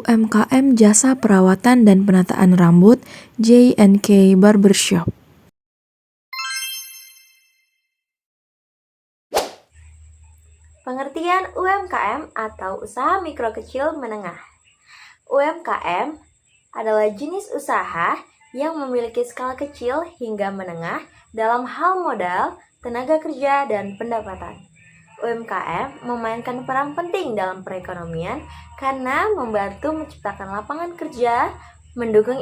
UMKM Jasa Perawatan dan Penataan Rambut J&K Barbershop. Pengertian UMKM atau usaha mikro kecil menengah. UMKM adalah jenis usaha yang memiliki skala kecil hingga menengah dalam hal modal, tenaga kerja, dan pendapatan. UMKM memainkan peran penting dalam perekonomian karena membantu menciptakan lapangan kerja, mendukung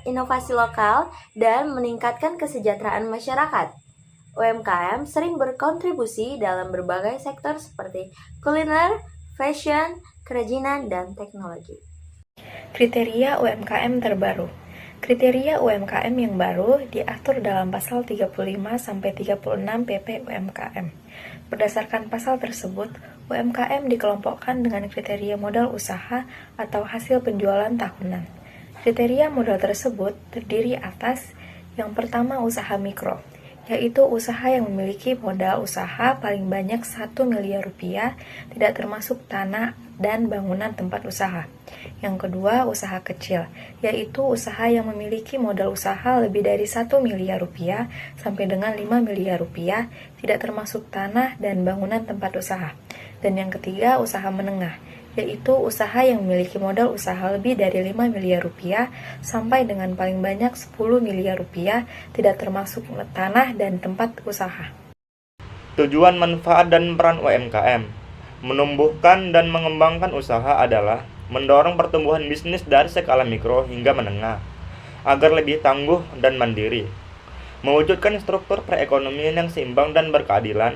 inovasi lokal, dan meningkatkan kesejahteraan masyarakat. UMKM sering berkontribusi dalam berbagai sektor seperti kuliner, fashion, kerajinan, dan teknologi. Kriteria UMKM terbaru. Kriteria UMKM yang baru diatur dalam pasal 35-36 PP UMKM. Berdasarkan pasal tersebut, UMKM dikelompokkan dengan kriteria modal usaha atau hasil penjualan tahunan. Kriteria modal tersebut terdiri atas yang pertama usaha mikro, yaitu usaha yang memiliki modal usaha paling banyak 1 miliar rupiah, tidak termasuk tanah dan bangunan tempat usaha. Yang kedua, usaha kecil, yaitu usaha yang memiliki modal usaha lebih dari 1 miliar rupiah sampai dengan 5 miliar rupiah, tidak termasuk tanah dan bangunan tempat usaha. Dan yang ketiga, usaha menengah, yaitu usaha yang memiliki modal usaha lebih dari 5 miliar rupiah sampai dengan paling banyak 10 miliar rupiah, tidak termasuk tanah dan tempat usaha. Tujuan, manfaat, dan peran UMKM. Menumbuhkan dan mengembangkan usaha adalah mendorong pertumbuhan bisnis dari skala mikro hingga menengah, agar lebih tangguh dan mandiri. Mewujudkan struktur perekonomian yang seimbang dan berkeadilan,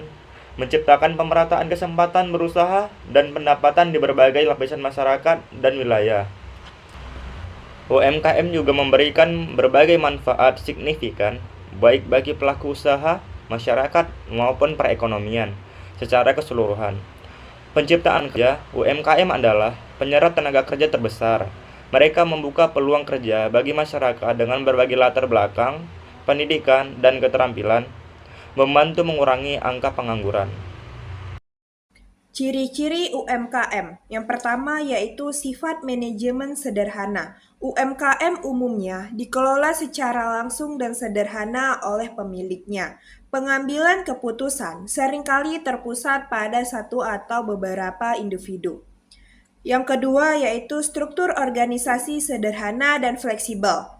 menciptakan pemerataan kesempatan berusaha dan pendapatan di berbagai lapisan masyarakat dan wilayah. UMKM juga memberikan berbagai manfaat signifikan, baik bagi pelaku usaha, masyarakat, maupun perekonomian secara keseluruhan. Penciptaan kerja, UMKM adalah penyerap tenaga kerja terbesar. Mereka membuka peluang kerja bagi masyarakat dengan berbagai latar belakang, pendidikan, dan keterampilan, membantu mengurangi angka pengangguran. Ciri-ciri UMKM. Yang pertama yaitu sifat manajemen sederhana. UMKM umumnya dikelola secara langsung dan sederhana oleh pemiliknya. Pengambilan keputusan seringkali terpusat pada satu atau beberapa individu. Yang kedua yaitu struktur organisasi sederhana dan fleksibel.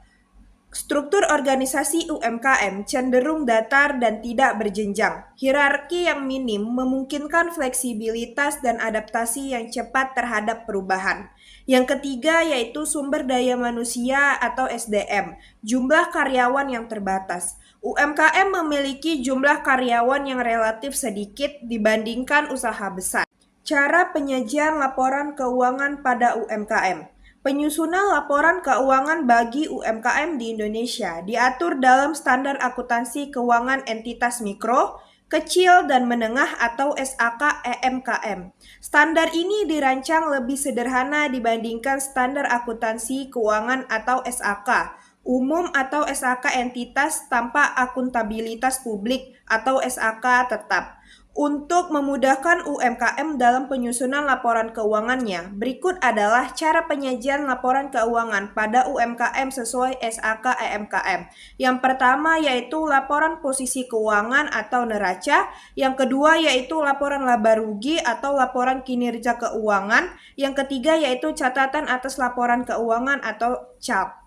Struktur organisasi UMKM cenderung datar dan tidak berjenjang. Hierarki yang minim memungkinkan fleksibilitas dan adaptasi yang cepat terhadap perubahan. Yang ketiga yaitu sumber daya manusia atau SDM, jumlah karyawan yang terbatas. UMKM memiliki jumlah karyawan yang relatif sedikit dibandingkan usaha besar. Cara penyajian laporan keuangan pada UMKM. Penyusunan laporan keuangan bagi UMKM di Indonesia diatur dalam Standar Akuntansi Keuangan Entitas Mikro, Kecil dan Menengah atau SAK EMKM. Standar ini dirancang lebih sederhana dibandingkan Standar Akuntansi Keuangan atau SAK Umum atau SAK Entitas Tanpa Akuntabilitas Publik atau SAK Tetap. Untuk memudahkan UMKM dalam penyusunan laporan keuangannya, berikut adalah cara penyajian laporan keuangan pada UMKM sesuai SAK EMKM. Yang pertama yaitu laporan posisi keuangan atau neraca, yang kedua yaitu laporan laba rugi atau laporan kinerja keuangan, yang ketiga yaitu catatan atas laporan keuangan atau CAP.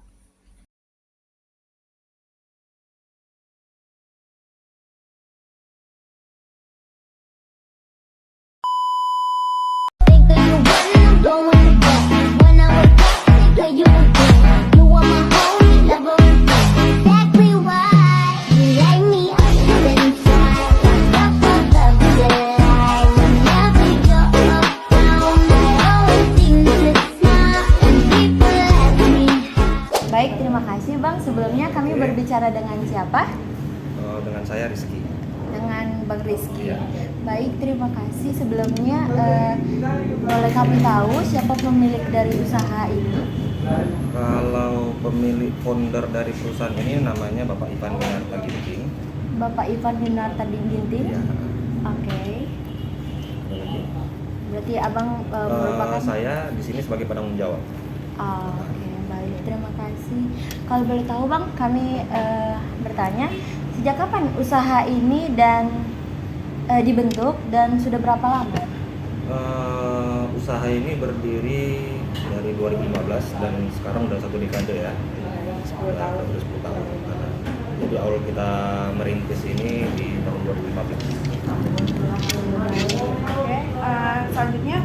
Baik, terima kasih Bang. Sebelumnya kami berbicara dengan siapa? Dengan saya Rizky. Dengan Bang Rizky. Ya. Baik, terima kasih. Sebelumnya boleh kami tahu siapa pemilik dari usaha ini? Kalau pemilik founder dari perusahaan ini namanya Bapak Ivan Winarta Ginting. Bapak Ivan Winarta Ginting. Ya. Oke. Ada lagi? Berarti Abang merupakan Saya di sini sebagai penanggung jawab. Oke, baik. Terima kasih. Kalau boleh tahu Bang, kami bertanya, sejak kapan usaha ini dibentuk dan sudah berapa lama? Usaha ini berdiri dari 2015 dan sekarang udah 1 dekade ya. 10 tahun. Udah 10 tahun. Jadi awal kita merintis ini di tahun 2015. Oke, selanjutnya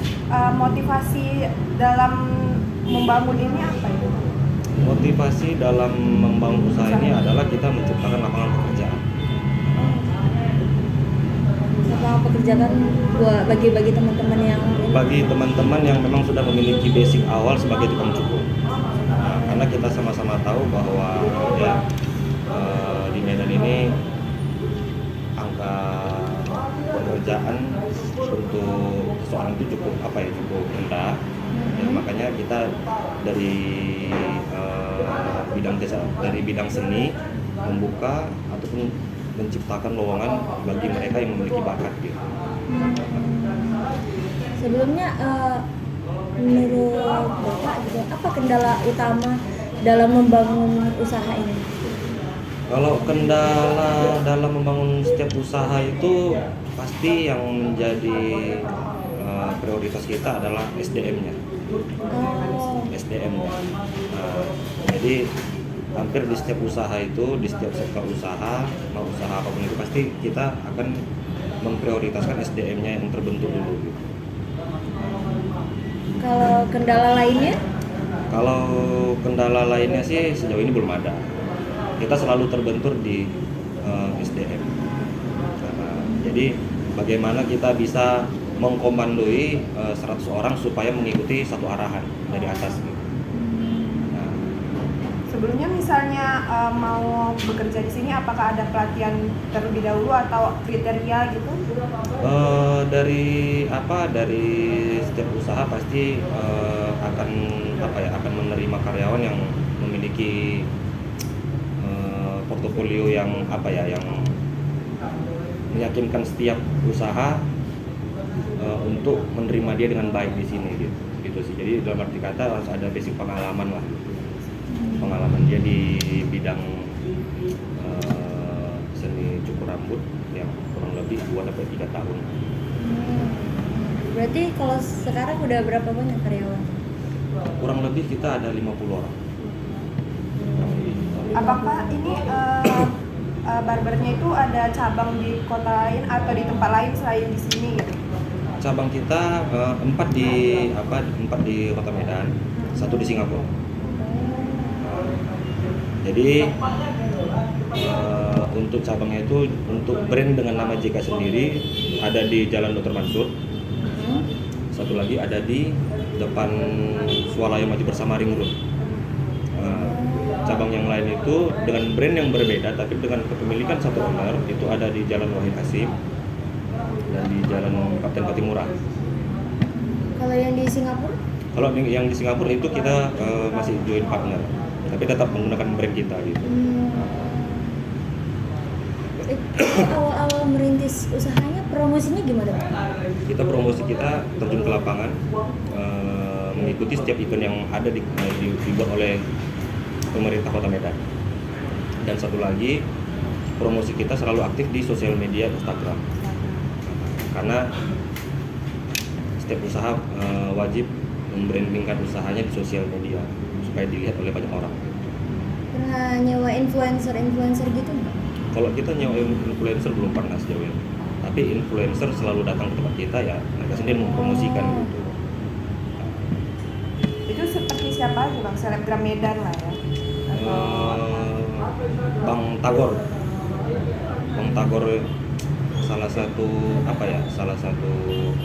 motivasi dalam membangun ini apa itu? Motivasi dalam membangun usaha ini adalah kita menciptakan lapangan pekerjaan. Lapangan pekerjaan bagi teman-teman yang Bagi teman-teman yang memang sudah memiliki basic awal sebagai tukang cukur. Nah, karena kita sama-sama tahu bahwa ya di Medan ini angka pekerjaan untuk seseorang itu cukup rendah. Ya, makanya kita dari bidang seni membuka ataupun menciptakan lowongan bagi mereka yang memiliki bakat gitu. sebelumnya menurut Bapak juga apa kendala utama dalam membangun usaha ini? Kalau kendala dalam membangun setiap usaha itu pasti yang menjadi prioritas kita adalah SDM-nya. SDM-nya. Jadi hampir di setiap usaha itu, di setiap sektor usaha, mau usaha apapun itu pasti kita akan memprioritaskan SDM-nya yang terbentuk dulu. Gitu. Kalau kendala lainnya? Kalau kendala lainnya sih sejauh ini belum ada. Kita selalu terbentur di SDM. Jadi bagaimana kita bisa mengkomandoi 100 orang supaya mengikuti satu arahan dari atas. Gitu. Sebelumnya misalnya mau bekerja di sini, apakah ada pelatihan terlebih dahulu atau kriteria gitu? Dari setiap usaha pasti akan menerima karyawan yang memiliki portofolio yang meyakinkan setiap usaha untuk menerima dia dengan baik di sini gitu sih. Jadi dalam arti kata harus ada basic pengalaman lah. Pengalaman dia di bidang seni cukur rambut yang kurang lebih 2-3 tahun. Berarti kalau sekarang udah berapa banyak karyawan? Kurang lebih kita ada 50 orang. Apakah ini barbernya itu ada cabang di kota lain atau di tempat lain selain di sini? Cabang kita 4 di Kota Medan, 1 di Singapura. Jadi untuk cabangnya itu untuk brand dengan nama JK sendiri ada di Jalan Dr. Mansur. Satu lagi ada di depan Swalaya Maju Bersama Ring Road. Cabang yang lain itu dengan brand yang berbeda tapi dengan kepemilikan satu owner itu ada di Jalan Wahid Hasim dan di Jalan Kapten Patimura. Kalau yang di Singapura? Kalau yang di Singapura itu kita masih joint partner, tapi tetap menggunakan brand kita gitu. Awal-awal merintis usahanya promosinya gimana? Kita promosi kita terjun ke lapangan, mengikuti setiap event yang ada dibuat oleh pemerintah Kota Medan. Dan satu lagi, promosi kita selalu aktif di sosial media Instagram. Karena setiap usaha wajib membrandingkan usahanya di sosial media supaya dilihat oleh banyak orang. Pernah nyewa influencer gitu nggak? Kalau kita nyewa influencer belum pernah sejauh ini. Tapi influencer selalu datang ke tempat kita ya, mereka sendiri mempromosikan gitu. Itu seperti siapa aja Bang? Selebgram Medan lah ya? Bang Tagor salah satu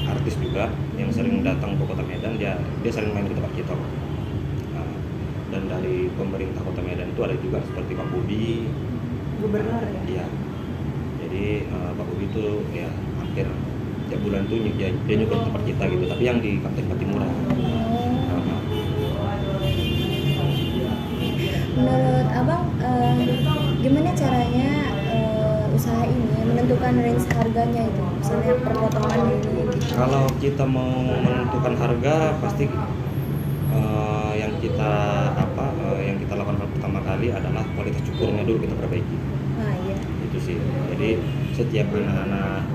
artis juga yang sering datang ke Kota Medan, dia sering main ke tempat kita. Dan dari pemerintah Kota Medan itu ada juga seperti Pak Budi, Gubernur ya? Iya. Jadi Pak Budi itu ya hampir tiap bulan tuh dia nyukur ke tempat kita gitu, tapi yang di Kapten Patimura. Menurut Abang, gimana caranya usaha ini menentukan range harganya itu, misalnya perpotongan ini gitu? Kalau kita mau menentukan harga pasti yang kita lakukan hal pertama kali adalah kualitas cukurnya dulu kita perbaiki. Nah, iya. Itu sih. Jadi setiap anak-anak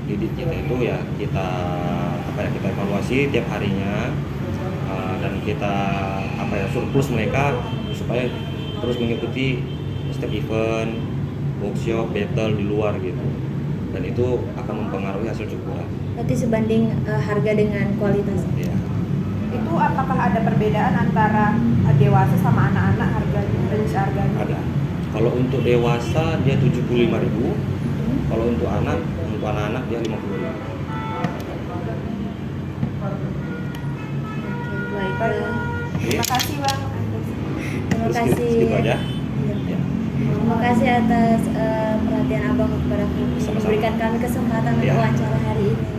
didik kita itu ya kita evaluasi tiap harinya, dan kita surplus mereka supaya terus mengikuti setiap event, workshop, battle di luar gitu. Dan itu akan mempengaruhi hasil cukuran. Berarti sebanding harga dengan kualitas. Ya. Itu apakah ada perbedaan antara dewasa sama anak-anak harganya, range harganya? Ada. Kalau untuk dewasa dia 75.000, kalau untuk anak-anak dia 50.000. Oke, baik. Terima kasih Bang. Terima kasih. Segitu aja. Iya. Ya. Terima kasih atas perhatian Abang kepada kami, Sama-sama. memberikan kami kesempatan untuk Ya. wawancara hari ini.